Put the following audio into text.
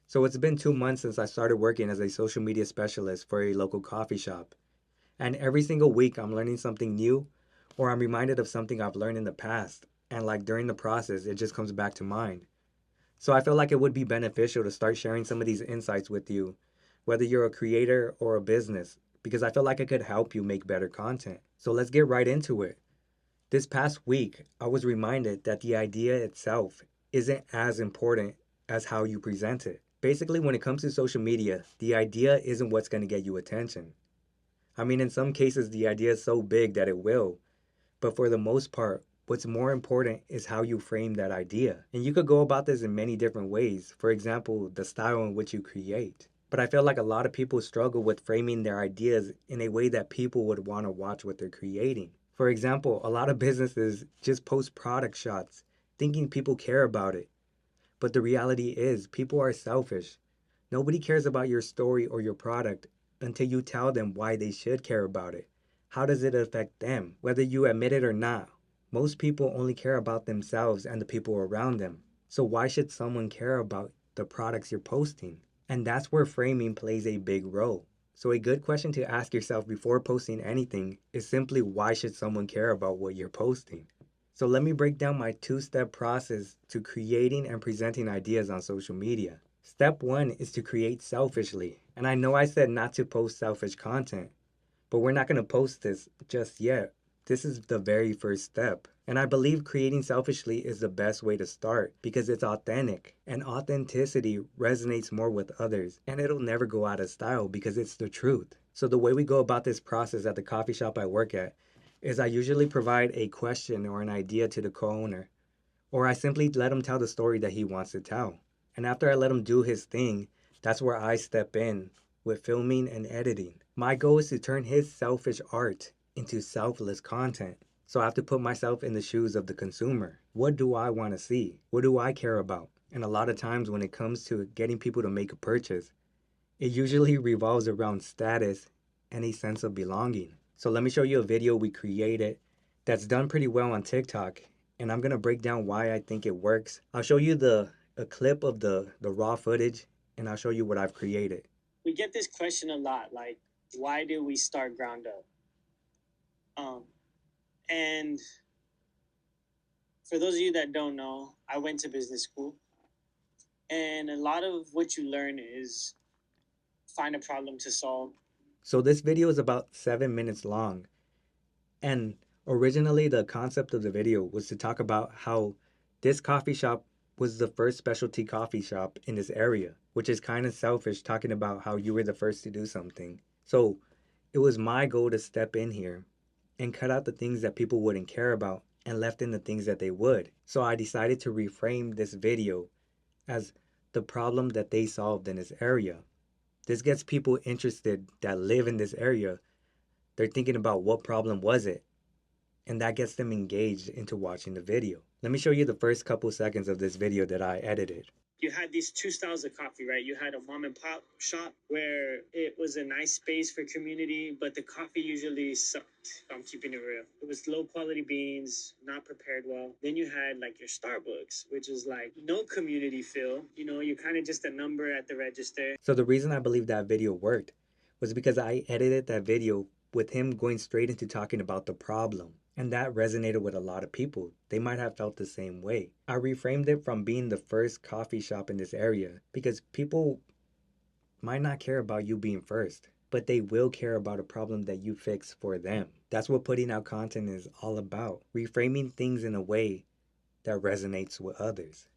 So it's been 2 months since I started working as a social media specialist for a local coffee shop. And every single week I'm learning something new or I'm reminded of something I've learned in the past. And like during the process, it just comes back to mind. So I feel like it would be beneficial to start sharing some of these insights with you, whether you're a creator or a business, because I feel like it could help you make better content. So let's get right into it. This past week, I was reminded that the idea itself isn't as important as how you present it. Basically, when it comes to social media, the idea isn't what's going to get you attention. I mean, in some cases, the idea is so big that it will, but for the most part, what's more important is how you frame that idea. And you could go about this in many different ways. For example, the style in which you create. But I feel like a lot of people struggle with framing their ideas in a way that people would want to watch what they're creating. For example, a lot of businesses just post product shots thinking people care about it. But the reality is, people are selfish. Nobody cares about your story or your product until you tell them why they should care about it. How does it affect them, whether you admit it or not? Most people only care about themselves and the people around them. So why should someone care about the products you're posting? And that's where framing plays a big role. So a good question to ask yourself before posting anything is simply, why should someone care about what you're posting? So let me break down my two-step process to creating and presenting ideas on social media. Step one is to create selfishly. And I know I said not to post selfish content, but we're not going to post this just yet. This is the very first step. And I believe creating selfishly is the best way to start because it's authentic, and authenticity resonates more with others, and it'll never go out of style because it's the truth. So, the way we go about this process at the coffee shop I work at is I usually provide a question or an idea to the co owner, or I simply let him tell the story that he wants to tell. And after I let him do his thing, that's where I step in with filming and editing. My goal is to turn his selfish art into selfless content. So I have to put myself in the shoes of the consumer. What do I want to see? What do I care about? And a lot of times when it comes to getting people to make a purchase, it usually revolves around status and a sense of belonging. So let me show you a video we created that's done pretty well on TikTok, and I'm gonna break down why I think it works. I'll show you the a clip of the raw footage, and I'll show you what I've created. We get this question a lot, like, why did we start ground up? Um, and for those of you that don't know, I went to business school, and a lot of what you learn is find a problem to solve. So this video is about 7 minutes long. And originally the concept of the video was to talk about how this coffee shop was the first specialty coffee shop in this area, which is kind of selfish talking about how you were the first to do something. So it was my goal to step in here and cut out the things that people wouldn't care about and left in the things that they would. So I decided to reframe this video as the problem that they solved in this area. This gets people interested that live in this area. They're thinking about what problem was it, and that gets them engaged into watching the video. Let me show you the first couple seconds of this video that I edited. You had these two styles of coffee, right? You had a mom and pop shop where it was a nice space for community, but the coffee usually sucked. I'm keeping it real. It was low quality beans, not prepared well. Then you had like your Starbucks, which is like no community feel. You know, you're kind of just a number at the register. So the reason I believe that video worked was because I edited that video with him going straight into talking about the problem. And that resonated with a lot of people. They might have felt the same way. I reframed it from being the first coffee shop in this area because people might not care about you being first, but they will care about a problem that you fix for them. That's what putting out content is all about. Reframing things in a way that resonates with others.